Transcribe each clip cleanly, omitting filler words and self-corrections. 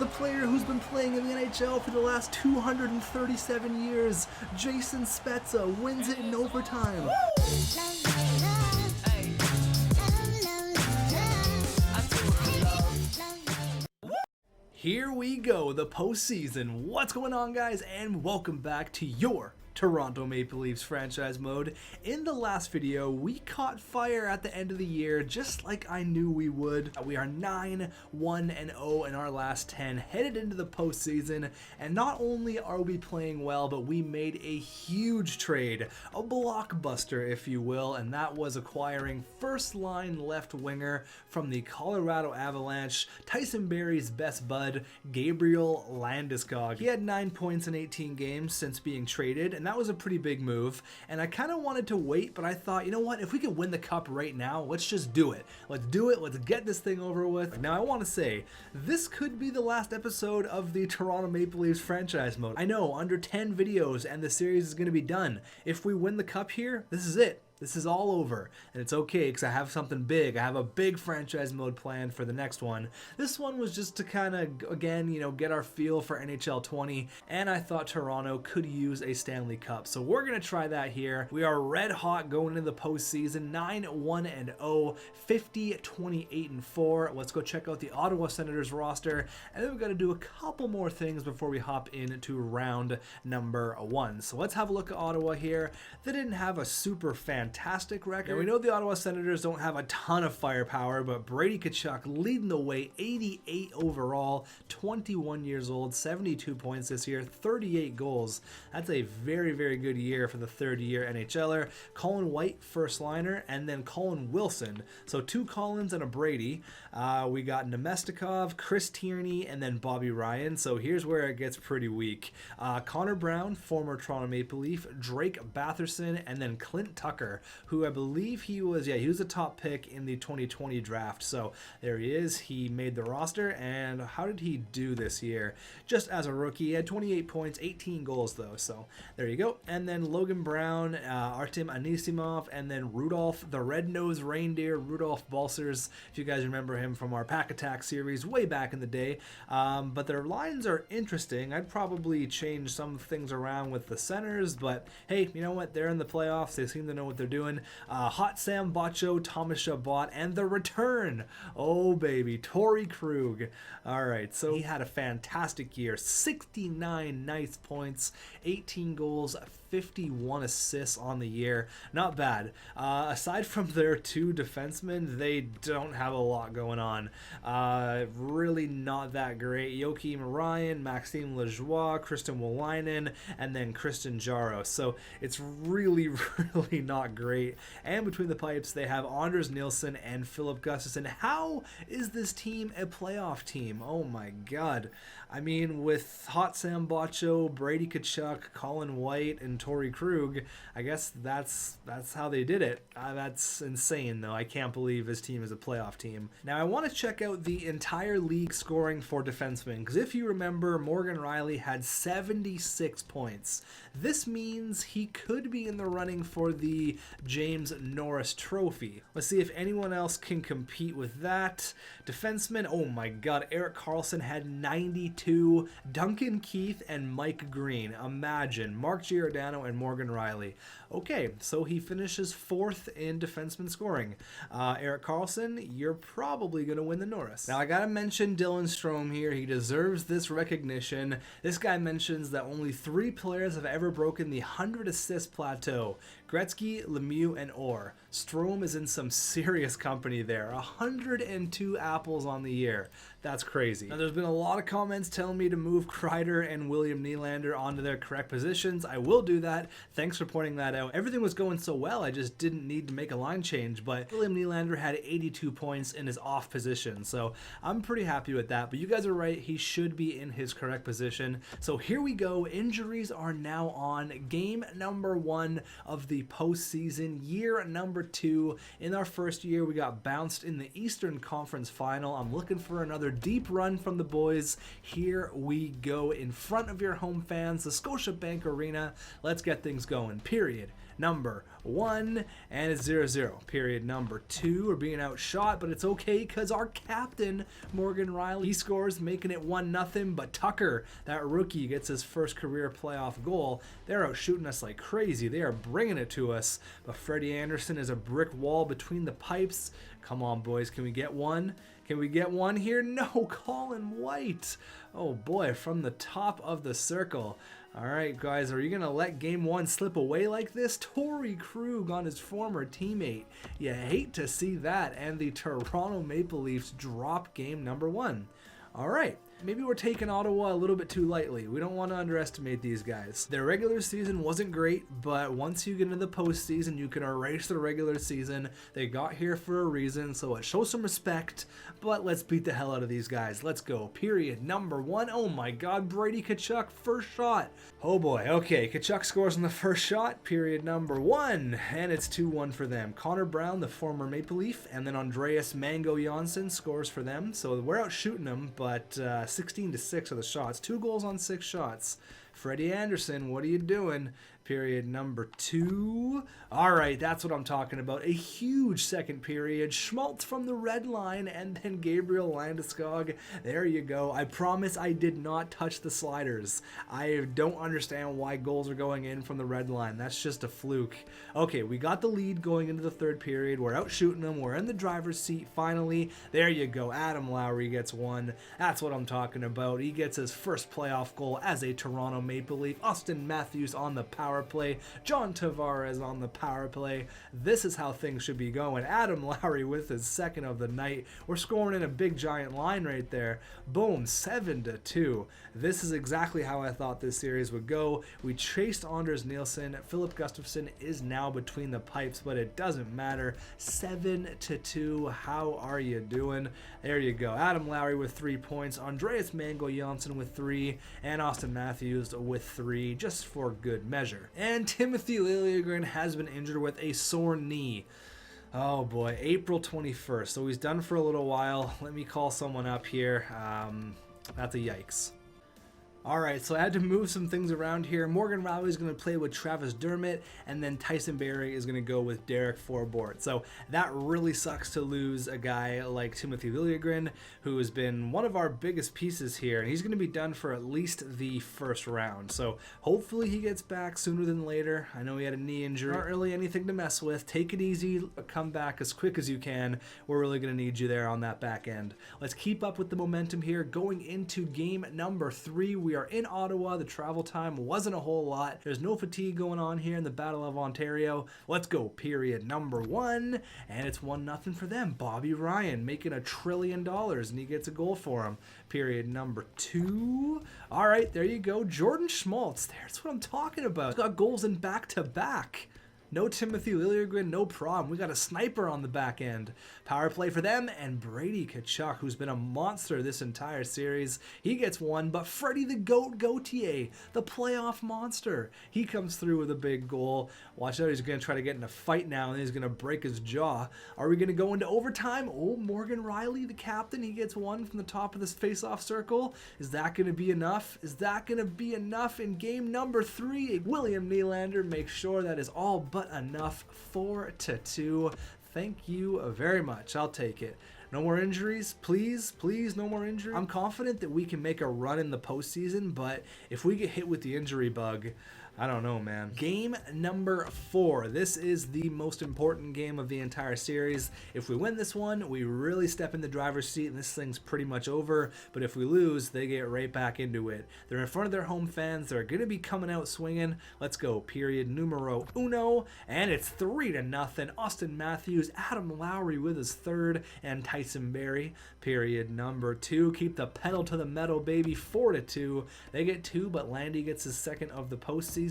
The player who's been playing in the NHL for the last 237 years, Jason Spezza, wins it in overtime. Here we go, the postseason. What's going on, guys, and welcome back to your Toronto Maple Leafs franchise mode. In the last video, we caught fire at the end of the year, just like I knew we would. We are 9-1-0 in our last 10, headed into the postseason, and not only are we playing well, but we made a huge trade, a blockbuster, if you will, and that was acquiring first-line left winger from the Colorado Avalanche, Tyson Barrie's best bud, Gabriel Landeskog. He had 9 points in 18 games since being traded, and that was a pretty big move, and I kind of wanted to wait, but I thought, you know what, if we could win the cup right now, let's just do it. Let's do it, let's get this thing over with. Now I want to say, this could be the last episode of the Toronto Maple Leafs franchise mode. I know, under 10 videos and the series is going to be done. If we win the cup here, this is it. This is all over, and it's okay because I have something big. I have a big franchise mode planned for the next one. This one was just to kind of, again, you know, get our feel for NHL 20, and I thought Toronto could use a Stanley Cup. So we're going to try that here. We are red hot going into the postseason, 9-1-0, 50-28-4. Let's go check out the Ottawa Senators roster, and then we've got to do a couple more things before we hop into round number 1. So let's have a look at Ottawa here. They didn't have a super fantastic record. And we know the Ottawa Senators don't have a ton of firepower, but Brady Tkachuk leading the way, 88 overall, 21 years old, 72 points this year, 38 goals. That's a very, very good year for the third-year NHLer. Colin White, first liner, and then Colin Wilson. So 2 Collins and a Brady. We got Nemestikov, Chris Tierney, and then Bobby Ryan. So here's where it gets pretty weak. Connor Brown, former Toronto Maple Leaf, Drake Batherson, and then Clint Tucker, who I believe he was a top pick in the 2020 draft. So there he is. He made the roster, and how did he do this year? Just as a rookie, he had 28 points, 18 goals though. So there you go. And then Logan Brown, Artem Anisimov, and then Rudolph, the red-nosed reindeer, Rudolph Balcers, if you guys remember him from our Pack Attack series way back in the day. But their lines are interesting. I'd probably change some things around with the centers, but hey, you know what? They're in the playoffs. They seem to know what they're doing. Hot Sam Bacho, Thomas Chabot, and the return, oh baby, Torrey Krug. All right, so he had a fantastic year, 69 nice points, 18 goals, 51 assists on the year. Not bad. Aside from their 2 defensemen, they don't have a lot going on. Really not that great. Joakim Ryan, Maxime Lajoie, Kristen Wolainen, and then Kristen Jaros. So it's really, really not great. And between the pipes, they have Anders Nilsson and Philip Gustafsson. How is this team a playoff team? Oh my God. I mean, with Hot Sam Bacho, Brady Tkachuk, Colin White, and Torrey Krug, I guess that's how they did it. That's insane, though. I can't believe this team is a playoff team. Now, I want to check out the entire league scoring for defensemen, because if you remember, Morgan Rielly had 76 points. This means he could be in the running for the James Norris Trophy. Let's see if anyone else can compete with that. Defensemen, oh my God, Erik Karlsson had 92, Duncan Keith and Mike Green. Imagine, Mark Giordano and Morgan Rielly. Okay, so he finishes 4th in defenseman scoring. Erik Karlsson, you're probably going to win the Norris. Now, I got to mention Dylan Strome here. He deserves this recognition. This guy mentions that only 3 players have ever broken the 100 assist plateau. Gretzky, Lemieux, and Orr. Strome is in some serious company there. 102 apples on the year. That's crazy. Now, there's been a lot of comments telling me to move Kreider and William Nylander onto their correct positions. I will do that. Thanks for pointing that out. Everything was going so well, I just didn't need to make a line change, but William Nylander had 82 points in his off position, so I'm pretty happy with that. But you guys are right, he should be in his correct position. So here we go. Injuries are now on. Game number 1 of the postseason, year number 2. In our first year, we got bounced in the Eastern Conference Final. I'm looking for another deep run from the boys. Here we go in front of your home fans, the Scotiabank Arena. Let's get things going, period. number 1, and it's 0-0. Period number 2. We're being outshot, but it's okay because our captain, Morgan Riley, he scores, making it 1-0. But Tucker, that rookie, gets his first career playoff goal. They're out shooting us like crazy. They are bringing it to us. But Freddie Anderson is a brick wall between the pipes. Come on, boys. Can we get one? Can we get one here? No, Colin White. Oh boy, from the top of the circle. All right, guys, are you going to let game 1 slip away like this? Torrey Krug on his former teammate. You hate to see that. And the Toronto Maple Leafs drop game number 1. All right. Maybe we're taking Ottawa a little bit too lightly. We don't want to underestimate these guys. Their regular season wasn't great, but once you get into the postseason, you can erase the regular season. They got here for a reason, so it shows some respect, but let's beat the hell out of these guys. Let's go. Period number 1. Oh my God, Brady Tkachuk, first shot. Oh boy, okay, Tkachuk scores on the first shot, period number 1, and it's 2-1 for them. Connor Brown, the former Maple Leaf, and then Andreas Mango Janssen scores for them, so we're out shooting them, but 16-6 are the shots. 2 goals on 6 shots. Freddie Anderson, what are you doing? Period number 2. All right, that's what I'm talking about. A huge second period. Schmaltz from the red line, and then Gabriel Landeskog. There you go. I promise I did not touch the sliders. I don't understand why goals are going in from the red line. That's just a fluke. Okay, we got the lead going into the third period. We're out shooting them. We're in the driver's seat finally. There you go. Adam Lowry gets one. That's what I'm talking about. He gets his first playoff goal as a Toronto Maple Leaf. Austin Matthews on the power play. John Tavares on the power play. This is how things should be going. Adam Lowry with his second of the night. We're scoring in a big giant line right there. Boom, 7-2. This is exactly how I thought this series would go. We chased Anders Nielsen. Philip Gustafsson is now between the pipes, but it doesn't matter. 7-2. How are you doing? There you go. Adam Lowry with 3 points. Andreas Mango Janssen with 3. And Austin Matthews with 3, just for good measure. And Timothy Liljegren has been injured with a sore knee. Oh boy, April 21st. So he's done for a little while. Let me call someone up here. That's a yikes. Alright, so I had to move some things around here. Morgan Riley is going to play with Travis Dermott, and then Tyson Barrie is going to go with Derek Forbort. So that really sucks to lose a guy like Timothy Liljegren, who has been one of our biggest pieces here, and he's going to be done for at least the first round. So hopefully he gets back sooner than later. I know he had a knee injury. Not really anything to mess with. Take it easy. Come back as quick as you can. We're really going to need you there on that back end. Let's keep up with the momentum here. Going into game number 3, we are in Ottawa. The travel time wasn't a whole lot. There's no fatigue going on here in the Battle of Ontario. Let's go. Period number 1, and it's 1-0 for them. Bobby Ryan making $1 trillion, and he gets a goal for him. Period number 2. All right, there you go. Jordan Schmaltz. That's what I'm talking about. He's got goals in back-to-back. No Timothy Liljegren, no problem. We got a sniper on the back end. Power play for them, and Brady Tkachuk, who's been a monster this entire series. He gets one, but Freddie the Goat Gauthier, the playoff monster, he comes through with a big goal. Watch out, he's going to try to get in a fight now, and he's going to break his jaw. Are we going to go into overtime? Oh, Morgan Riley, the captain, he gets one from the top of this face-off circle. Is that going to be enough? Is that going to be enough in game number 3? William Nylander makes sure that is all but enough. 4-2. Thank you very much. I'll take it. No more injuries, please, please, no more injuries. I'm confident that we can make a run in the postseason, but if we get hit with the injury bug, I don't know, man. Game number 4. This is the most important game of the entire series. If we win this one, we really step in the driver's seat, and this thing's pretty much over. But if we lose, they get right back into it. They're in front of their home fans. They're going to be coming out swinging. Let's go. Period numero 1. And it's 3-0. Austin Matthews, Adam Lowry with his third, and Tyson Barrie. Period number 2. Keep the pedal to the metal, baby. 4-2. They get 2, but Landy gets his second of the postseason.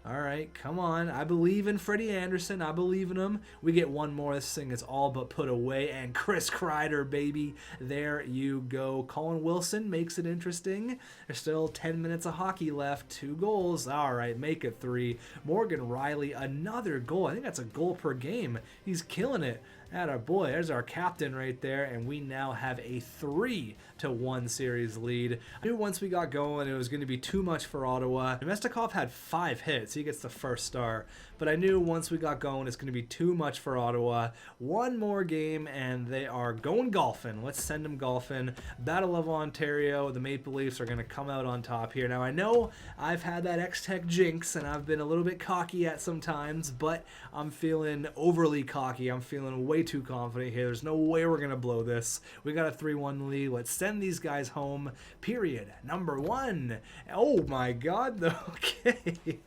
All right, come on. I believe in Freddie Anderson. I believe in him. We get one more. This thing is all but put away. And Chris Kreider, baby. There you go. Colin Wilson makes it interesting. There's still 10 minutes of hockey left. 2 goals. All right, make it 3. Morgan Riley, another goal. I think that's a goal per game. He's killing it. Atta boy, there's our captain right there, and we now have a 3-2 8-1 series lead. I knew once we got going it was going to be too much for Ottawa. Nemestikov had 5 hits. He gets the first star. But I knew once we got going it's going to be too much for Ottawa. One more game and they are going golfing. Let's send them golfing. Battle of Ontario. The Maple Leafs are going to come out on top here. Now I know I've had that xTech jinx and I've been a little bit cocky at some times, but I'm feeling overly cocky. I'm feeling way too confident here. There's no way we're going to blow this. We got a 3-1 lead. Let's send these guys home. Period. Number 1. Oh my god. Okay.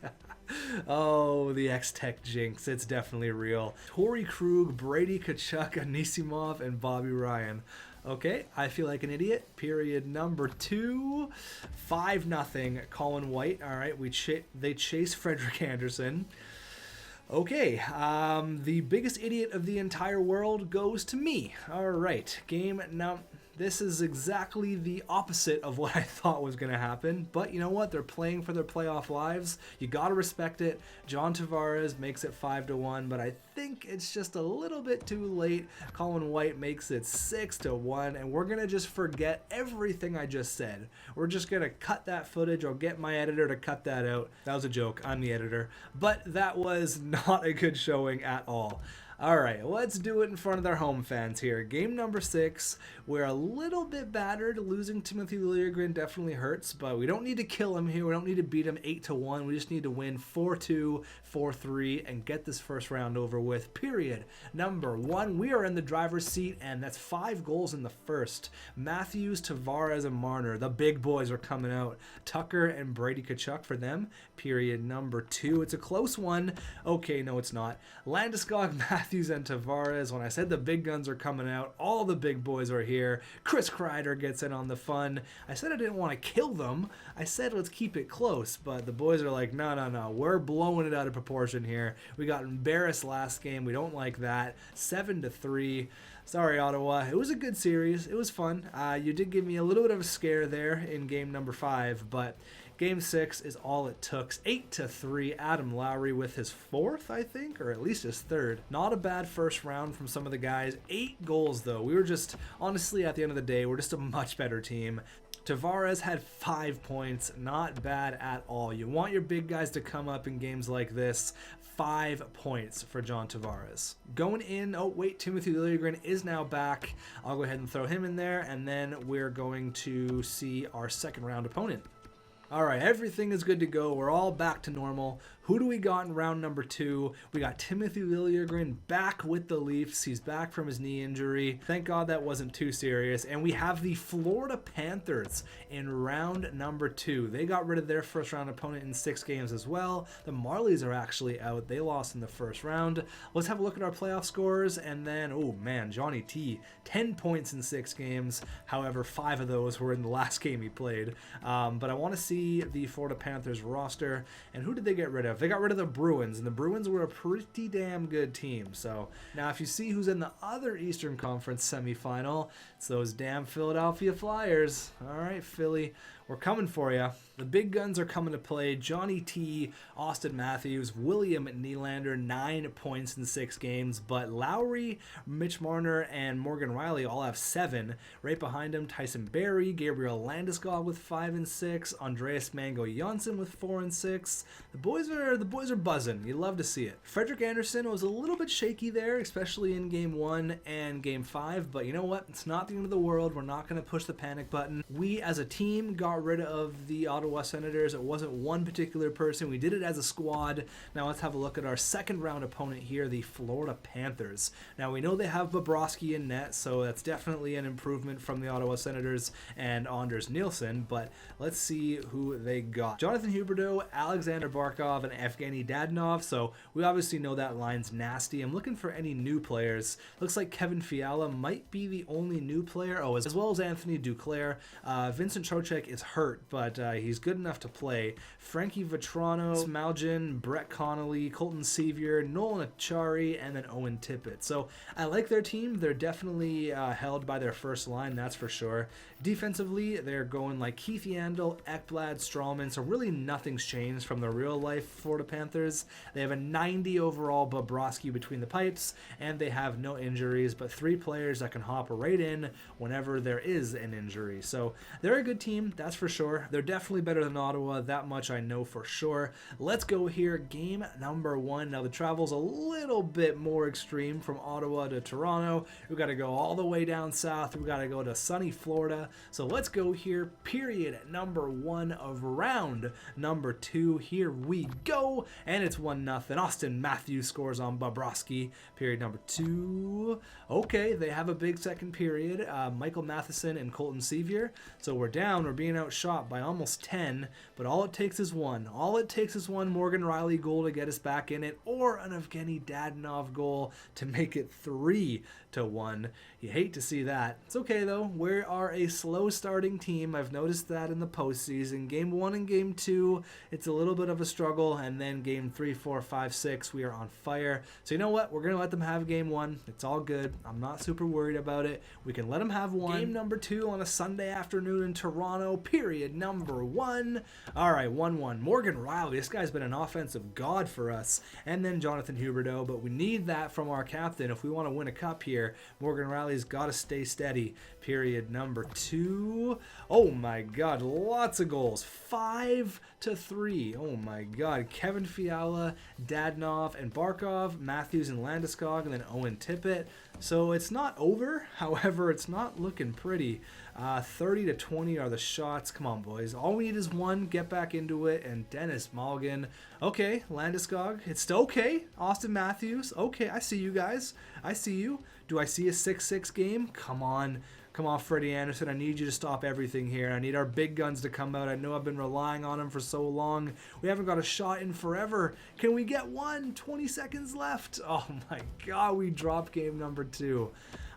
Oh, the xTech jinx. It's definitely real. Torrey Krug, Brady Tkachuk, Anisimov, and Bobby Ryan. Okay, I feel like an idiot. Period. Number 2. 5-0. Colin White. All right, they chase Frederick Anderson. Okay, the biggest idiot of the entire world goes to me. All right, game now. This is exactly the opposite of what I thought was going to happen. But you know what? They're playing for their playoff lives. You got to respect it. John Tavares makes it 5-1, but I think it's just a little bit too late. Colin White makes it 6-1, and we're going to just forget everything I just said. We're just going to cut that footage. I'll get my editor to cut that out. That was a joke. I'm the editor. But that was not a good showing at all. All right, let's do it in front of their home fans here. Game number 6. We're a little bit battered. Losing Timothy Liljegren definitely hurts, but we don't need to kill him here. We don't need to beat him 8-1. We just need to win 4-2, 4-3, and get this first round over with. Period. Number 1. We are in the driver's seat, and that's 5 goals in the first. Matthews, Tavares, and Marner. The big boys are coming out. Tucker and Brady Tkachuk for them. Period. Number 2. It's a close one. Okay, no, it's not. Landeskog, Matthews, and Tavares. When I said the big guns are coming out, all the big boys are here. Chris Kreider gets in on the fun. I said I didn't want to kill them. I said let's keep it close, but the boys are like, no. We're blowing it out of proportion here. We got embarrassed last game. We don't like that. 7-3. Sorry, Ottawa. It was a good series. It was fun. You did give me a little bit of a scare there in game number 5, but Game 6 is all it took. 8-3. Adam Lowry with his 4th, I think, or at least his 3rd. Not a bad first round from some of the guys. 8 goals, though. We were just, honestly, at the end of the day, we're just a much better team. Tavares had 5 points. Not bad at all. You want your big guys to come up in games like this. 5 points for John Tavares. Going in, oh wait, Timothy Liljegren is now back. I'll go ahead and throw him in there, and then we're going to see our second round opponent. All right, everything is good to go. We're all back to normal. Who do we got in round number 2? We got Timothy Liljegren back with the Leafs. He's back from his knee injury. Thank God that wasn't too serious. And we have the Florida Panthers in round number 2. They got rid of their first round opponent in 6 games as well. The Marlies are actually out. They lost in the first round. Let's have a look at our playoff scores. And then, oh man, Johnny T, 10 points in 6 games. However, 5 of those were in the last game he played. But I want to see the Florida Panthers roster. And who did they get rid of? They got rid of the Bruins, and the Bruins were a pretty damn good team. So now if you see who's in the other Eastern Conference semifinal, it's those damn Philadelphia Flyers. All right, Philly, we're coming for you. The big guns are coming to play. Johnny T, Austin Matthews, William Nylander, 9 points in 6 games. But Lowry, Mitch Marner, and Morgan Rielly all have 7. Right behind him, Tyson Barrie, Gabriel Landeskog with 5 and 6, Andreas Mango Janssen with 4 and 6. The boys are buzzing. You love to see it. Frederick Anderson was a little bit shaky there, especially in game 1 and game 5. But you know what? It's not the end of the world. We're not going to push the panic button. We as a team got rid of the Ottawa Senators. It wasn't one particular person. We did it as a squad. Now let's have a look at our second round opponent here, the Florida Panthers. Now we know they have Bobrovsky in net, so that's definitely an improvement from the Ottawa Senators and Anders Nilsson, but let's see who they got. Jonathan Huberdeau, Alexander Barkov, and Evgeny Dadonov, so we obviously know that line's nasty. I'm looking for any new players. Looks like Kevin Fiala might be the only new player, as well as Anthony Duclair. Vincent Trocheck is hurt, but he's good enough to play. Frankie Vetrano, Smalgin, Brett Connolly, Colton Sevier, Nolan Achari, and then Owen Tippett. So I like their team. They're definitely held by their first line, that's for sure. Defensively, they're going like Keith Yandel, Ekblad, Strawman, so really nothing's changed from the real-life Florida Panthers. They have a 90 overall Bobrovsky between the pipes, and they have no injuries, but 3 players that can hop right in whenever there is an injury. So they're a good team, that's for sure. They're definitely better than Ottawa, that much I know for sure. Let's go here, game number 1. Now the travel's a little bit more extreme from Ottawa to Toronto. We've got to go all the way down south. We've got to go to sunny Florida. So let's go here, period number 1 of round number 2. Here we go, and it's 1-0. Austin Matthews scores on Bobrovsky, period number 2. Okay, they have a big second period. Michael Matheson and Colton Sevier. So we're down. We're being outshot by almost 10, but all it takes is one. All it takes is one Morgan Riley goal to get us back in it, or an Evgeny Dadonov goal to make it 3-1. You hate to see that. It's okay though. We are a slow starting team. I've noticed that in the postseason. Game 1 and game 2, it's a little bit of a struggle, and then game 3, 4, 5, 6, we are on fire. So you know what? We're gonna let them have game 1. It's all good. I'm not super worried about it. We can let them have 1. Game number 2 on a Sunday afternoon in Toronto, period number 1. All right, 1-1. Morgan Riley, this guy's been an offensive god for us. And then Jonathan Huberdeau, but we need that from our captain if we want to win a cup here. Morgan Riley's got to stay steady, period number 2. Oh my god, lots of goals. 5-3. Oh my god. Kevin Fiala, Dadonov, and Barkov, Matthews and Landeskog, and then Owen Tippett. So it's not over. However, it's not looking pretty. 30-20 are the shots. Come on, boys. All we need is one. Get back into it. And Dennis Malgin. Okay, Landeskog. It's still okay. Austin Matthews. Okay, I see you guys. I see you. Do I see a 6-6 game? Come on. Come on, Freddie Anderson. I need you to stop everything here. I need our big guns to come out. I know I've been relying on them for so long. We haven't got a shot in forever. Can we get one? 20 seconds left. Oh my god, we dropped game number 2.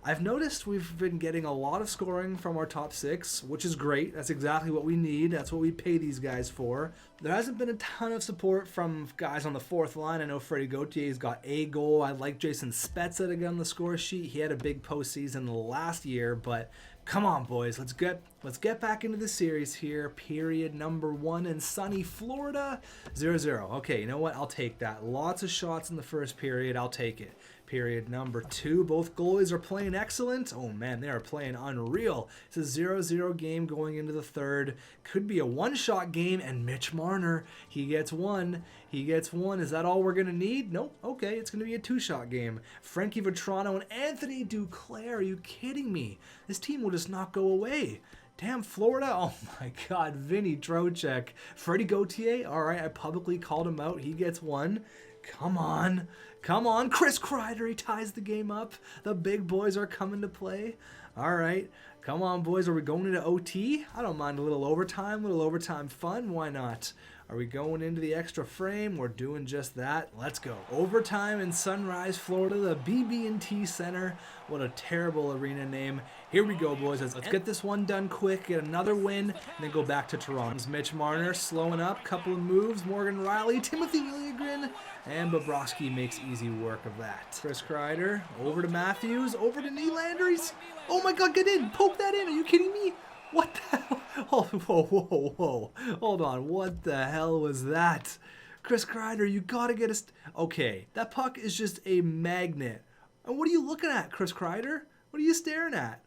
I've noticed we've been getting a lot of scoring from our top 6, which is great. That's exactly what we need. That's what we pay these guys for. There hasn't been a ton of support from guys on the 4th line. I know Freddie Gautier's got a goal. I like Jason Spezza to get on the score sheet. He had a big postseason last year, but come on, boys. Let's get back into the series here. Period number 1 in sunny Florida. 0-0. Okay, you know what? I'll take that. Lots of shots in the first period. I'll take it. Period number 2. Both goalies are playing excellent. Oh man, they are playing unreal. It's a 0-0 game going into the 3rd. Could be a one-shot game, and Mitch Marner, he gets one. He gets one. Is that all we're going to need? Nope. Okay, it's going to be a 2-shot game. Frankie Vetrano and Anthony Duclair. Are you kidding me? This team will just not go away. Damn, Florida. Oh my god. Vinny Trocheck. Freddie Gauthier. All right, I publicly called him out. He gets one. Come on. Come on. Chris Kreider, he ties the game up. The big boys are coming to play. All right. Come on, boys. Are we going into OT? I don't mind a little overtime fun. Why not? Are we going into the extra frame? We're doing just that. Let's go. Overtime in Sunrise, Florida, the BB&T Center. What a terrible arena name. Here we go, boys. Let's get this one done quick, get another win, and then go back to Toronto. Mitch Marner slowing up, couple of moves. Morgan Riley, Timothy Liljegren, and Bobrovsky makes easy work of that. Chris Kreider, over to Matthews, over to Nylander. Oh my god, get in. Poke that in. Are you kidding me? What the hell? Oh, whoa. Hold on. What the hell was that? Chris Kreider, you gotta get us. Okay, that puck is just a magnet. And what are you looking at, Chris Kreider? What are you staring at?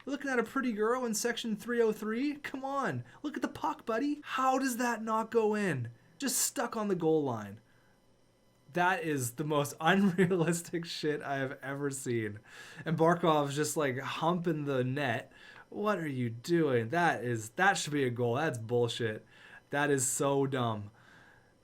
You're looking at a pretty girl in section 303? Come on. Look at the puck, buddy. How does that not go in? Just stuck on the goal line. That is the most unrealistic shit I have ever seen. And Barkov's just like humping the net. What are you doing? That should be a goal. That's bullshit. That is so dumb.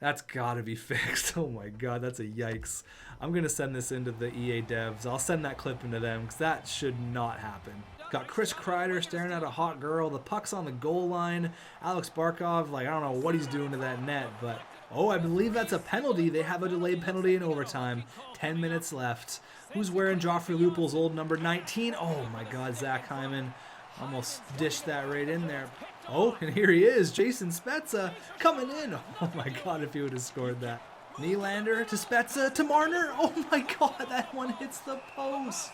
That's gotta be fixed. Oh my god, that's a yikes. I'm gonna send this into the EA devs. I'll send that clip into them because that should not happen. Got Chris Kreider staring at a hot girl. The puck's on the goal line. Alex Barkov, like, I don't know what he's doing to that net, but oh, I believe that's a penalty. They have a delayed penalty in overtime. 10 minutes left. Who's wearing Joffrey Lupul's old number 19? Oh my god, Zach Hyman almost dished that right in there. Oh, and here he is, Jason Spezza coming in. Oh my God, if he would have scored that. Nylander to Spezza to Marner. Oh my God, that one hits the post.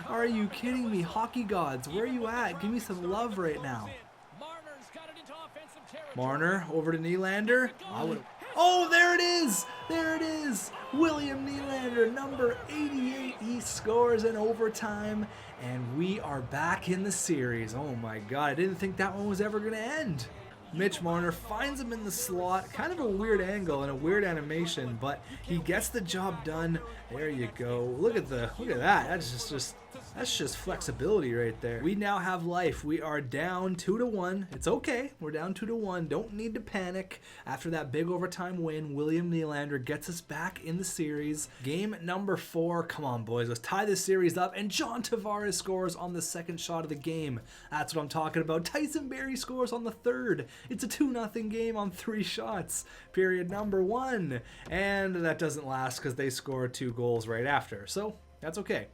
Are you kidding me? Hockey gods, where are you at? Give me some love right now. Marner over to Nylander. Oh, there it is. There it is. William Nylander, number 88. He scores in overtime, and we are back in the series. Oh my God, I didn't think that one was ever going to end. Mitch Marner finds him in the slot, kind of a weird angle and a weird animation, but he gets the job done. There you go. Look at that. That's just flexibility right there. We now have life. We are down 2-1. It's okay. We're down 2-1. Don't need to panic. After that big overtime win, William Nylander gets us back in the series. Game number 4. Come on, boys. Let's tie this series up. And John Tavares scores on the second shot of the game. That's what I'm talking about. Tyson Barrie scores on the third. It's a 2-0 game on 3 shots. Period number 1. And that doesn't last because they score 2 goals right after. So that's okay.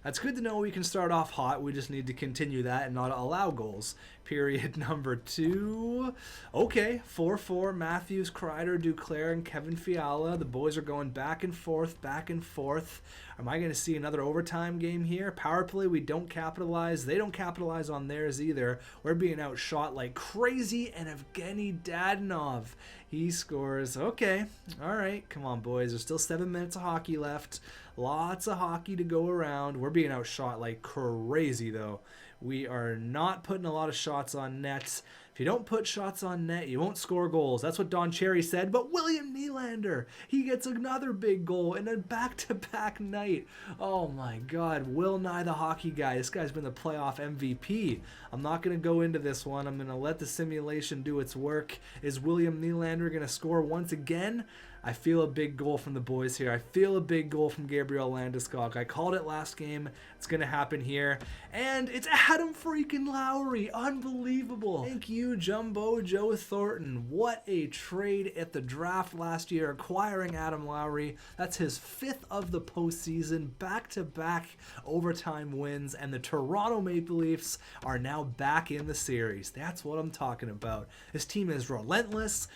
That's good to know we can start off hot. We just need to continue that and not allow goals. Period number 2. Okay, 4-4. Matthews, Kreider, Duclair, and Kevin Fiala. The boys are going back and forth, back and forth. Am I going to see another overtime game here? Power play, we don't capitalize. They don't capitalize on theirs either. We're being outshot like crazy. And Evgeny Dadonov, he scores. Okay, all right. Come on, boys. There's still 7 minutes of hockey left. Lots of hockey to go around. We're being outshot like crazy, though. We are not putting a lot of shots on net. If you don't put shots on net, you won't score goals. That's what Don Cherry said. But William Nylander, he gets another big goal in a back-to-back night. Oh my God, Will Nye the hockey guy. This guy's been the playoff MVP. I'm not going to go into this one. I'm going to let the simulation do its work. Is William Nylander going to score once again? I feel a big goal from the boys here. I feel a big goal from Gabriel Landeskog. I called it last game. It's going to happen here. And it's Adam freaking Lowry. Unbelievable. Thank you, Jumbo Joe Thornton. What a trade at the draft last year, acquiring Adam Lowry. That's his 5th of the postseason, back-to-back overtime wins, and the Toronto Maple Leafs are now back in the series. That's what I'm talking about. This team is relentless.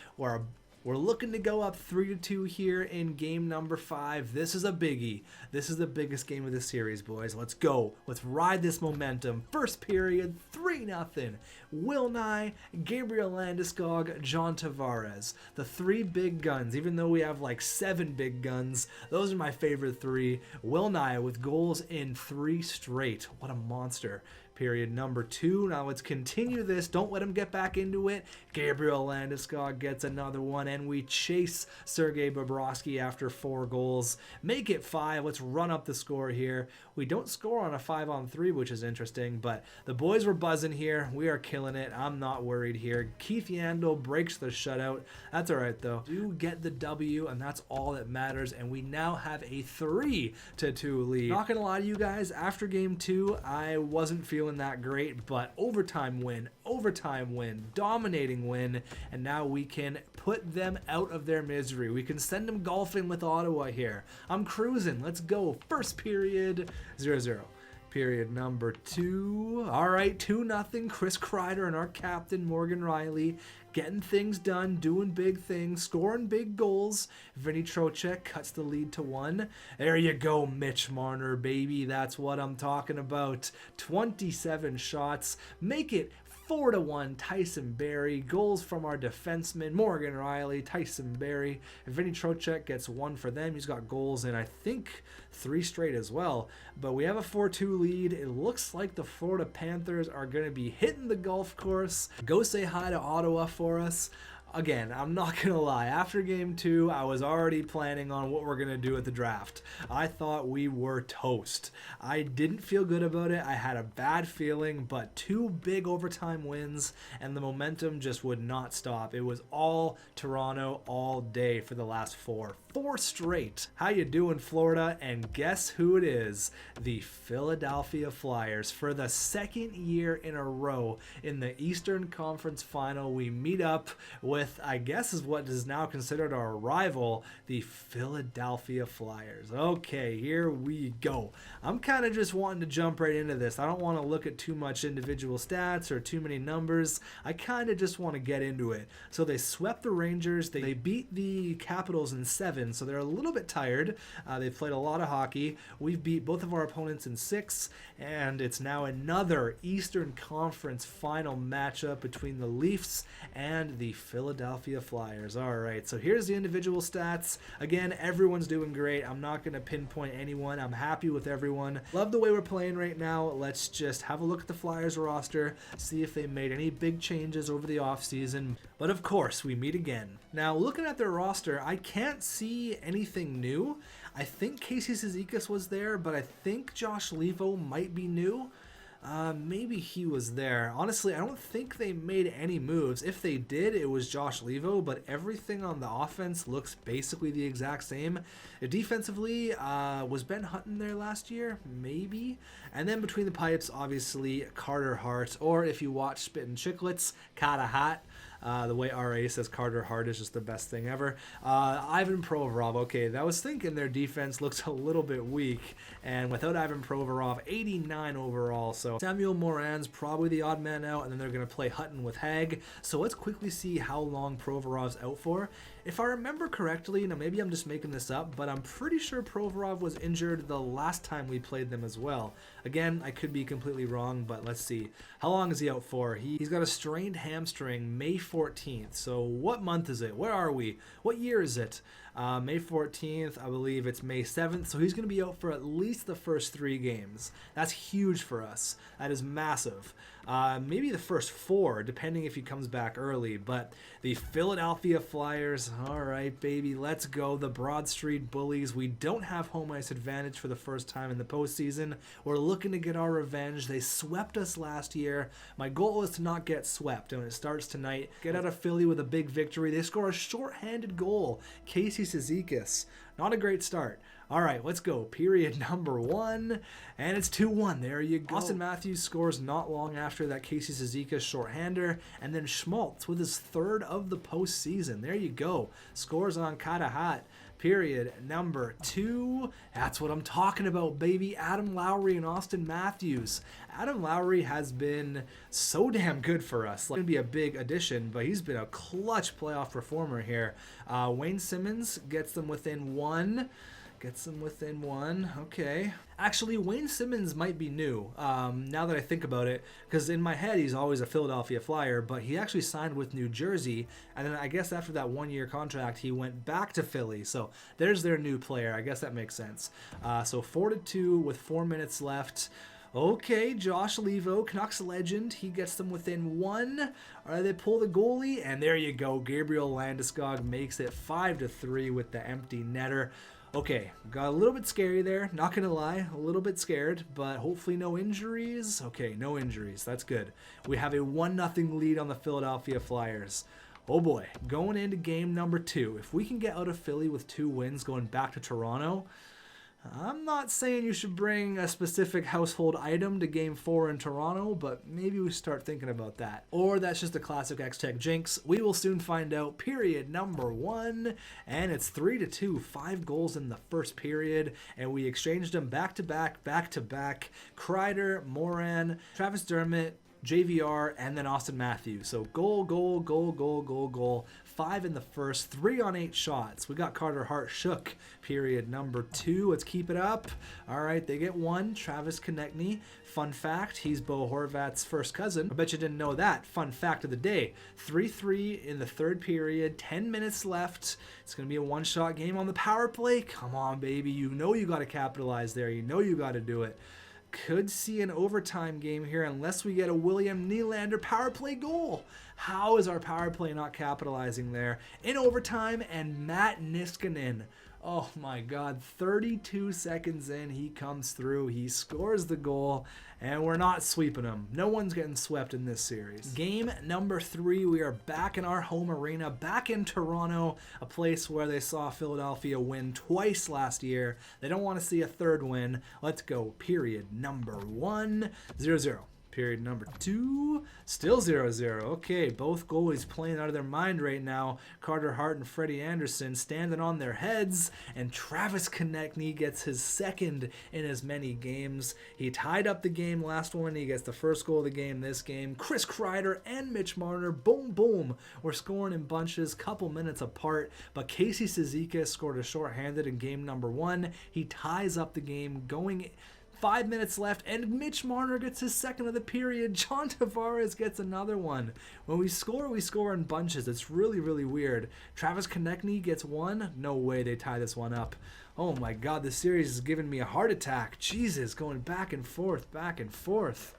We're looking to go up 3-2 here in game number 5. This is a biggie. This is the biggest game of the series, boys. Let's go. Let's ride this momentum. First period, 3-0. Will Nye, Gabriel Landeskog, John Tavares. The 3 big guns. Even though we have like 7 big guns, those are my favorite 3. Will Nye with goals in 3 straight. What a monster. Period number 2. Now let's continue this. Don't let him get back into it. Gabriel Landeskog gets another one, and we chase Sergei Bobrovsky after 4 goals. Make it 5. Let's run up the score here. We don't score on a 5-on-3, which is interesting, but the boys were buzzing here. We are killing it. I'm not worried here. Keith Yandel breaks the shutout. That's all right, though. Do get the W, and that's all that matters, and we now have a 3-2 lead. Not gonna lie to you guys, after game 2, I wasn't feeling that great, but overtime win, dominating win, and now we can put them out of their misery. We can send them golfing with Ottawa here. I'm cruising. Let's go. First period, 0-0. Period number 2. All right, 2-0. Chris Kreider and our captain, Morgan Riley, getting things done, doing big things, scoring big goals. Vinny Trocheck cuts the lead to 1. There you go, Mitch Marner, baby. That's what I'm talking about. 27 shots. Make it 4-1, Tyson Barrie. Goals from our defenseman, Morgan Riley, Tyson Barrie. Vinny Trocheck gets 1 for them. He's got goals in, I think, 3 straight as well. But we have a 4-2 lead. It looks like the Florida Panthers are going to be hitting the golf course. Go say hi to Ottawa for us. Again, I'm not going to lie. After game 2, I was already planning on what we're going to do at the draft. I thought we were toast. I didn't feel good about it. I had a bad feeling, but 2 big overtime wins, and the momentum just would not stop. It was all Toronto all day for the last 4 straight. How you doing, Florida? And guess who it is? The Philadelphia Flyers. For the 2nd year in a row in the Eastern Conference Final, we meet up with with, I guess, is what is now considered our rival, the Philadelphia Flyers. Okay, here we go. I'm kind of just wanting to jump right into this. I don't want to look at too much individual stats or too many numbers. I kind of just want to get into it. So they swept the Rangers. They beat the Capitals in 7, so they're a little bit tired. They've played a lot of hockey. We've beat both of our opponents in 6, and it's now another Eastern Conference final matchup between the Leafs and the Philadelphia Flyers. All right, so here's the individual stats. Again, everyone's doing great. I'm not going to pinpoint anyone. I'm happy with everyone. Love the way we're playing right now. Let's just have a look at the Flyers roster, see if they made any big changes over the offseason. But of course, we meet again. Now, looking at their roster, I can't see anything new. I think Casey Cizikas was there, but I think Josh Levo might be new. Maybe he was there. Honestly, I don't think they made any moves. If they did, it was Josh Levo, but everything on the offense looks basically the exact same. Defensively, was Ben Hutton there last year? Maybe. And then between the pipes, obviously, Carter Hart, or if you watch Spittin' Chicklets, Carter Hart. The way RA says Carter Hart is just the best thing ever. Ivan Provorov, okay, I was thinking their defense looks a little bit weak, and without Ivan Provorov, 89 overall, so Samuel Morin's probably the odd man out, and then they're going to play Hutton with Hag. So let's quickly see how long Provorov's out for. If I remember correctly, now maybe I'm just making this up, but I'm pretty sure Provorov was injured the last time we played them as well. Again, I could be completely wrong, but let's see. How long is he out for? He's got a strained hamstring May 14th. So what month is it? Where are we? What year is it? May 14th, I believe it's May 7th, so he's going to be out for at least the first 3 games. That's huge for us. That is massive. Maybe the first 4, depending if he comes back early, but the Philadelphia Flyers, all right, baby, let's go. The Broad Street Bullies. We don't have home ice advantage for the first time in the postseason. We're looking to get our revenge. They swept us last year. My goal is to not get swept, and it starts tonight. Get out of Philly with a big victory. They score a shorthanded goal. Casey Cizikas. Not a great start. All right, let's go. Period number 1, and it's 2-1. There you go. Austin Matthews scores not long after that Casey Cizikas shorthander, and then Schmaltz with his 3rd of the postseason. There you go. Scores on Katahat. Period number 2. That's what I'm talking about, baby. Adam Lowry and Austin Matthews. Adam Lowry has been so damn good for us. Like, going to be a big addition, but he's been a clutch playoff performer here. Wayne Simmons gets them within 1. Okay. Actually, Wayne Simmons might be new, now that I think about it, because in my head he's always a Philadelphia Flyer, but he actually signed with New Jersey, and then I guess after that 1-year contract he went back to Philly, so there's their new player. I guess that makes sense. So 4-2 with 4 minutes left. Okay, Josh Levo, Canucks legend, he gets them within 1. All right, they pull the goalie, and there you go. Gabriel Landeskog makes it 5-3 with the empty netter. Okay, got a little bit scary there, not gonna lie, a little bit scared, but hopefully no injuries. Okay, no injuries, that's good. We have a 1-0 lead on the Philadelphia Flyers. Oh boy, going into game number 2. If we can get out of Philly with 2 wins going back to Toronto, I'm not saying you should bring a specific household item to Game 4 in Toronto, but maybe we start thinking about that. Or that's just a classic xTech jinx. We will soon find out. Period number 1, and it's 3-2, 5 goals in the first period, and we exchanged them back-to-back. Kreider, Morin, Travis Dermott, JVR, and then Austin Matthews. So goal. 5 in the first, 3 on 8 shots. We got Carter Hart shook. Period number 2. Let's keep it up. All right, they get 1. Travis Konechny. Fun fact, he's Bo Horvat's first cousin. I bet you didn't know that. Fun fact of the day. 3-3 in the 3rd period. 10 minutes left. It's going to be a 1-shot game on the power play. Come on, baby. You know you got to capitalize there. You know you got to do it. Could see an overtime game here unless we get a William Nylander power play goal. How is our power play not capitalizing there? In overtime, and Matt Niskanen. Oh my God, 32 seconds in, he comes through, he scores the goal, and we're not sweeping him. No one's getting swept in this series. Game number 3, we are back in our home arena, back in Toronto, a place where they saw Philadelphia win twice last year. They don't want to see a 3rd win. Let's go. Period number 1, 0-0. Period number 2, still 0-0. Okay, both goalies playing out of their mind right now. Carter Hart and Freddie Anderson standing on their heads, and Travis Konechny gets his second in as many games. He tied up the game last one. He gets the first goal of the game this game. Chris Kreider and Mitch Marner, boom, boom. We're scoring in bunches, couple minutes apart, but Casey Cizikas scored a shorthanded in game number 1. He ties up the game going 5 minutes left, and Mitch Marner gets his second of the period. John Tavares gets another one. When we score in bunches. It's really, really weird. Travis Konechny gets one. No way they tie this one up. Oh my God, this series is giving me a heart attack. Jesus, going back and forth, back and forth.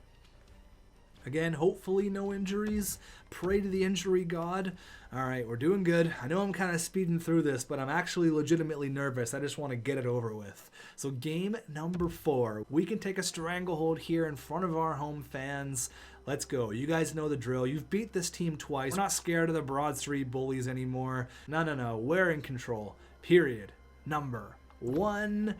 Again, hopefully no injuries. Pray to the injury god. All right, we're doing good. I know I'm kind of speeding through this, but I'm actually legitimately nervous. I just want to get it over with. So game number 4. We can take a stranglehold here in front of our home fans. Let's go. You guys know the drill. You've beat this team twice. We're not scared of the Broad Street bullies anymore. No. We're in control. Period. Number 1.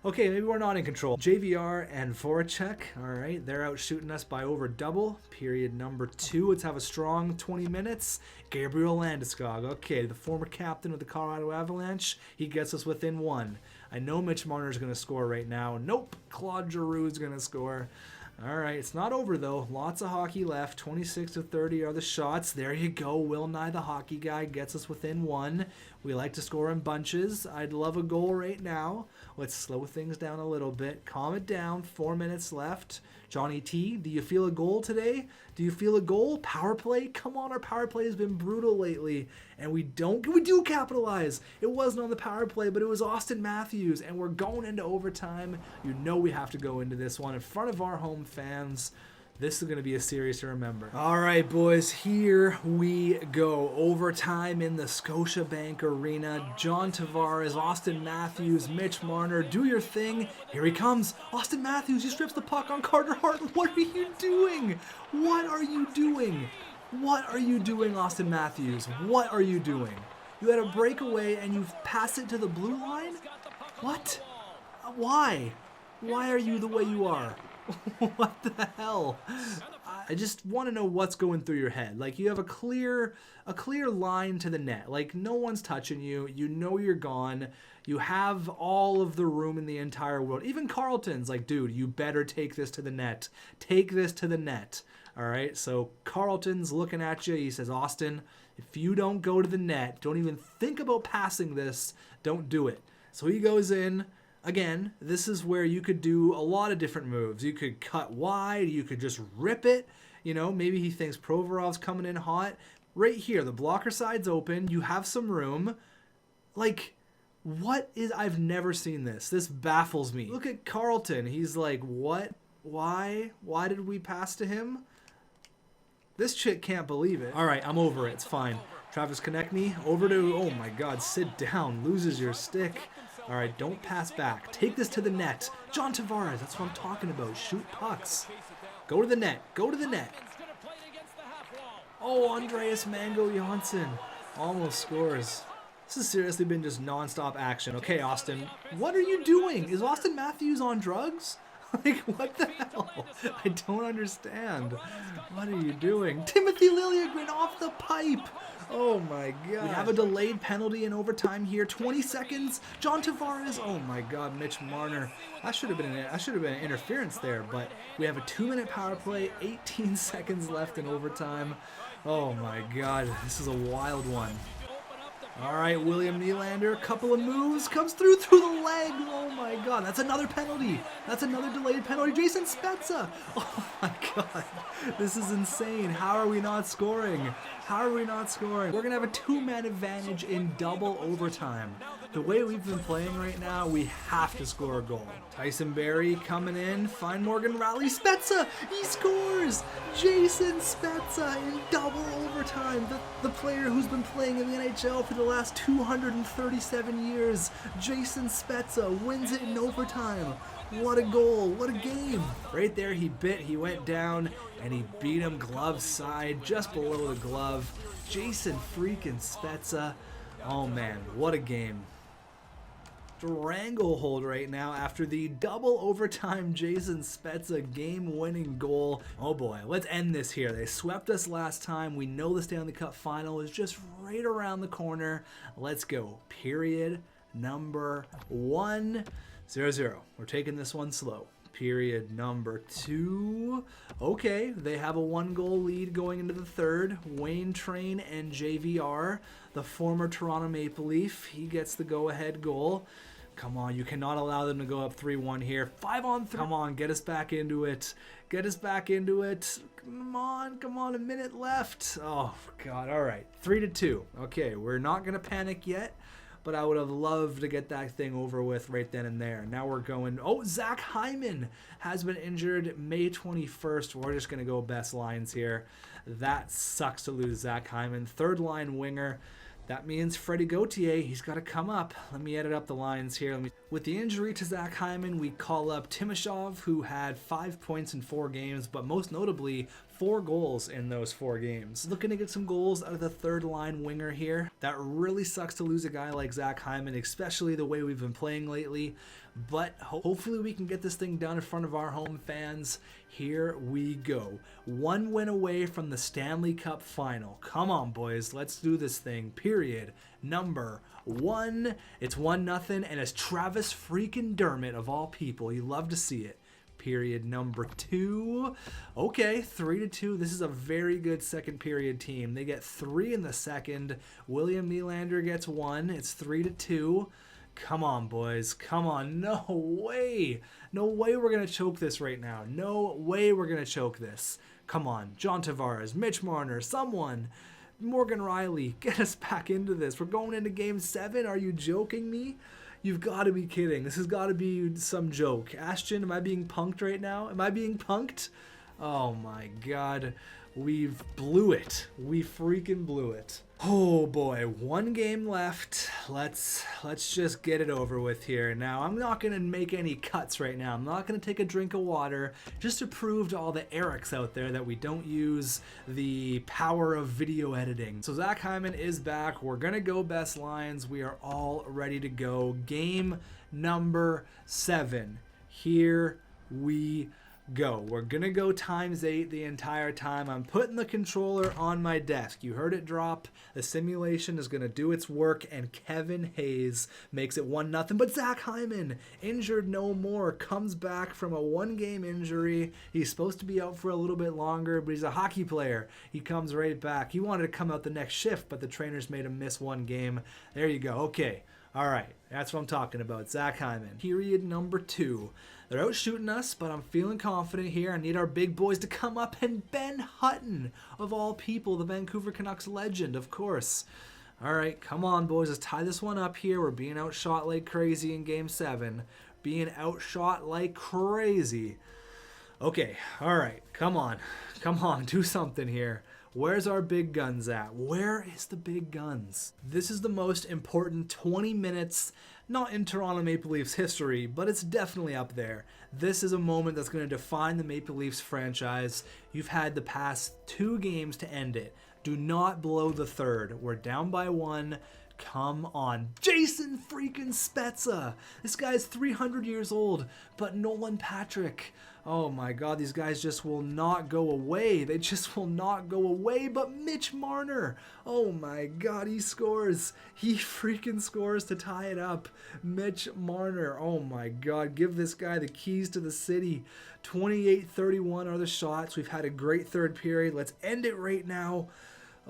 Okay, maybe we're not in control. JVR and Voracek, all right, they're out shooting us by over double. Period number 2. Let's have a strong 20 minutes. Gabriel Landeskog, okay, the former captain of the Colorado Avalanche. He gets us within 1. I know Mitch Marner's going to score right now. Nope, Claude Giroux's going to score. All right, it's not over though. Lots of hockey left. 26-30 are the shots. There you go. Will Nye, the hockey guy, gets us within 1. We like to score in bunches. I'd love a goal right now. Let's slow things down a little bit. Calm it down. 4 minutes left. Johnny T, do you feel a goal today? Do you feel a goal? Power play? Come on, our power play has been brutal lately. And we do capitalize. It wasn't on the power play, but it was Austin Matthews. And we're going into overtime. You know we have to go into this one in front of our home fans. This is going to be a series to remember. All right, boys, here we go. Overtime in the Scotiabank Arena. John Tavares, Austin Matthews, Mitch Marner, do your thing. Here he comes. Austin Matthews, he strips the puck on Carter Hart. What are you doing? What are you doing? What are you doing, Austin Matthews? What are you doing? You had a breakaway and you pass it to the blue line? What? Why? Why are you the way you are? What the hell? I just want to know what's going through your head. Like, you have a clear line to the net. Like, no one's touching you. You know you're gone. You have all of the room in the entire world. Even Carlton's like, dude, you better take this to the net. Take this to the net. All right? So Carlton's looking at you. He says, Austin, if you don't go to the net, don't even think about passing this, don't do it. So he goes in. Again, this is where you could do a lot of different moves. You could cut wide. You could just rip it. You know, maybe he thinks Provorov's coming in hot. Right here, the blocker side's open. You have some room. Like, what is... I've never seen this. This baffles me. Look at Carlton. He's like, what? Why? Why did we pass to him? This chick can't believe it. All right, I'm over it. It's fine. Travis Konechny over to... Oh, my God. Sit down. Loses your stick. All right, don't pass back. Take this to the net. John Tavares, that's what I'm talking about. Shoot pucks. Go to the net. Go to the net. Oh, Andreas Mango Janssen almost scores. This has seriously been just nonstop action. Okay, Austin, what are you doing? Is Austin Matthews on drugs? Like, what the hell? I don't understand. What are you doing? Timothy Liljegren off the pipe. Oh my God. We have a delayed penalty in overtime here. 20 seconds. John Tavares. Oh my God. Mitch Marner. That should have been an interference there, but we have a 2-minute power play. 18 seconds left in overtime. Oh my God. This is a wild one. All right, William Nylander, couple of moves, comes through the leg. Oh my God, that's another penalty. That's another delayed penalty. Jason Spezza. Oh my God, this is insane. How are we not scoring? How are we not scoring? We're gonna have a 2-man advantage in double overtime. The way we've been playing right now, we have to score a goal. Tyson Barrie coming in, find Morgan Rally, Spezza, he scores! Jason Spezza in double overtime. The player who's been playing in the NHL for the last 237 years. Jason Spezza wins it in overtime. What a goal, what a game. Right there he went down and he beat him glove side, just below the glove. Jason freaking Spezza. Oh man, what a game. stranglehold right now after the double overtime Jason Spezza game-winning goal. Oh boy, let's end this here. They swept us last time. We know the Stanley Cup final is just right around the corner. Let's go. Period number 1, 0-0. We're taking this one slow. Period number 2. Okay, they have a 1-goal lead going into the third. Wayne Train and JVR, the former Toronto Maple Leaf, he gets the go-ahead goal. Come on, you cannot allow them to go up 3-1 here. 5-on-3. Come on, get us back into it. Get us back into it. Come on, a minute left. Oh, God, all right. 3-2. Okay, we're not going to panic yet, but I would have loved to get that thing over with right then and there. Now we're going... Oh, Zach Hyman has been injured May 21st. We're just going to go best lines here. That sucks to lose Zach Hyman. Third line winger. That means Freddie Gauthier, he's got to come up. Let me edit up the lines here. With the injury to Zach Hyman, we call up Timashov, who had 5 points in 4 games, but most notably 4 goals in those 4 games. Looking to get some goals out of the third line winger here. That really sucks to lose a guy like Zach Hyman, especially the way we've been playing lately. But hopefully we can get this thing done in front of our home fans. Here we go. 1 win away from the Stanley Cup final. Come on, boys. Let's do this thing. Period number 1. It's 1-0, and it's Travis freaking Dermott of all people. You love to see it. Period number 2. Okay, 3-2. This is a very good second period team. They get 3 in the second. William Nylander gets 1. It's 3-2. Come on, boys. Come on. No way. No way we're going to choke this right now. No way we're going to choke this. Come on. John Tavares, Mitch Marner, someone. Morgan Riley, get us back into this. We're going into Game 7. Are you joking me? You've got to be kidding. This has got to be some joke. Ashton, am I being punked right now? Am I being punked? Oh my God. We blew it. We freaking blew it. Oh boy, 1 game left. Let's just get it over with here. Now, I'm not going to make any cuts right now. I'm not going to take a drink of water just to prove to all the Erics out there that we don't use the power of video editing. So Zach Hyman is back. We're going to go best lines. We are all ready to go. Game number 7. Here we go. We're gonna go ×8 the entire time. I'm putting the controller on my desk. You heard it drop. The simulation is gonna do its work, and Kevin Hayes makes it 1-0. But Zach Hyman, injured no more, comes back from a 1-game injury. He's supposed to be out for a little bit longer, but he's a hockey player. He comes right back. He wanted to come out the next shift, but the trainers made him miss 1 game. There you go. Okay. All right. That's what I'm talking about. Zach Hyman. Period number 2. They're out shooting us, but I'm feeling confident here. I need our big boys to come up, and Ben Hutton, of all people, the Vancouver Canucks legend, of course. All right, come on, boys. Let's tie this one up here. We're being outshot like crazy in Game 7. Being outshot like crazy. Okay, all right. Come on. Come on, do something here. Where's our big guns at? Where is the big guns? This is the most important 20 minutes, not in Toronto Maple Leafs history, but it's definitely up there. This is a moment that's going to define the Maple Leafs franchise. You've had the past 2 games to end it. Do not blow the third. We're down by 1. Come on. Jason freaking Spezza. This guy's 300 years old, but Nolan Patrick. Oh my God, these guys just will not go away. They just will not go away. But Mitch Marner, oh my God, he scores. He freaking scores to tie it up. Mitch Marner, oh my God, give this guy the keys to the city. 28-31 are the shots. We've had a great third period. Let's end it right now.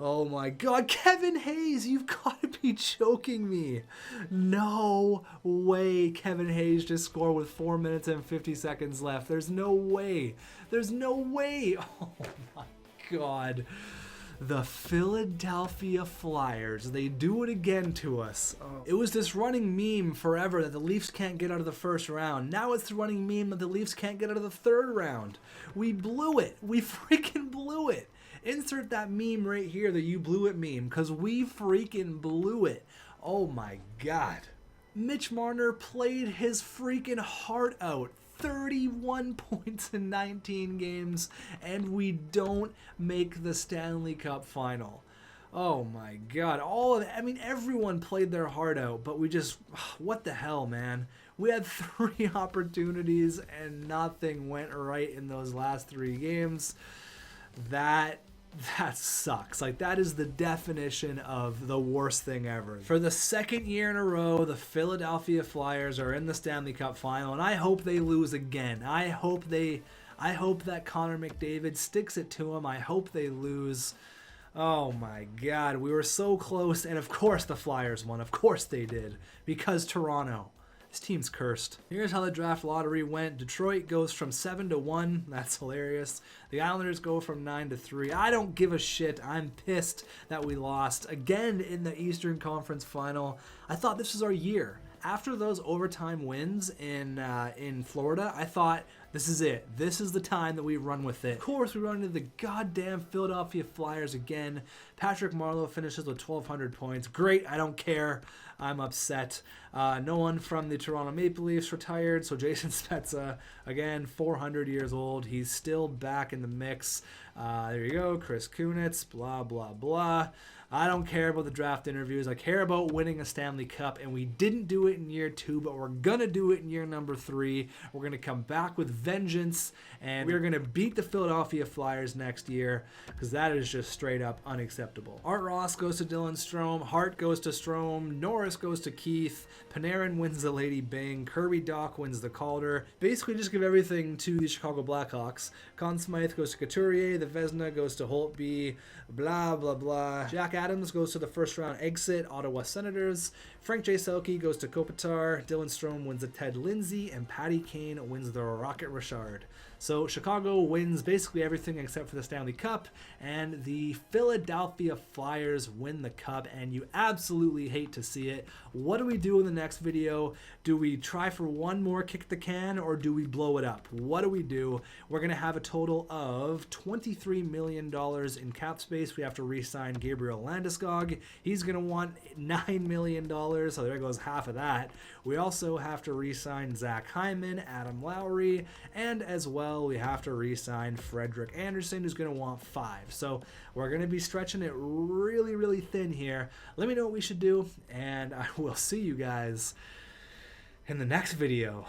Oh my God, Kevin Hayes, you've got to be joking me. No way Kevin Hayes just scored with 4 minutes and 50 seconds left. There's no way. There's no way. Oh my God. The Philadelphia Flyers, they do it again to us. Oh. It was this running meme forever that the Leafs can't get out of the first round. Now it's the running meme that the Leafs can't get out of the third round. We blew it. We freaking blew it. Insert that meme right here, the you blew it meme, because we freaking blew it. Oh my God. Mitch Marner played his freaking heart out. 31 points in 19 games, and we don't make the Stanley Cup final. Oh my God. I mean, everyone played their heart out, but we just, what the hell, man? We had 3 opportunities and nothing went right in those last 3 games. That sucks. Like, that is the definition of the worst thing ever. For the 2nd year in a row, the Philadelphia Flyers are in the Stanley Cup final, and I hope they lose again. I hope that Connor McDavid sticks it to them. I hope they lose. Oh my God, we were so close, and of course the Flyers won. Of course they did, because Toronto. This team's cursed. Here's how the draft lottery went. Detroit goes from 7-1. That's hilarious. The Islanders go from 9-3. I don't give a shit. I'm pissed that we lost again in the Eastern Conference Final. I thought this was our year. After those overtime wins in Florida, I thought, this is it. This is the time that we run with it. Of course, we run into the goddamn Philadelphia Flyers again. Patrick Marleau finishes with 1,200 points. Great, I don't care. I'm upset. No one from the Toronto Maple Leafs retired, so Jason Spezza, again, 400 years old. He's still back in the mix. There you go, Chris Kunitz, blah, blah, blah. I don't care about the draft interviews. I care about winning a Stanley Cup, and we didn't do it in year 2, but we're going to do it in year number 3. We're going to come back with vengeance, and we're going to beat the Philadelphia Flyers next year, because that is just straight up unacceptable. Art Ross goes to Dylan Strome. Hart goes to Strome. Norris goes to Keith. Panarin wins the Lady Byng. Kirby Dach wins the Calder. Basically, just give everything to the Chicago Blackhawks. Conn Smythe goes to Couturier. The Vezina goes to Holtby. Blah, blah, blah. Jack Adams goes to the first round exit, Ottawa Senators. Frank J. Selke goes to Kopitar. Dylan Strome wins the Ted Lindsay. And Patty Kane wins the Rocket Richard. So Chicago wins basically everything except for the Stanley Cup, and the Philadelphia Flyers win the Cup, and you absolutely hate to see it. What do we do in the next video? Do we try for one more kick the can, or do we blow it up? What do we do? We're going to have a total of $23 million in cap space. We have to re-sign Gabriel Landeskog. He's going to want $9 million, so there goes half of that. We also have to re-sign Zach Hyman, Adam Lowry, and as well, we have to re-sign Frederick Anderson, who's going to want 5. So we're going to be stretching it really, really thin here. Let me know what we should do, and I will see you guys in the next video.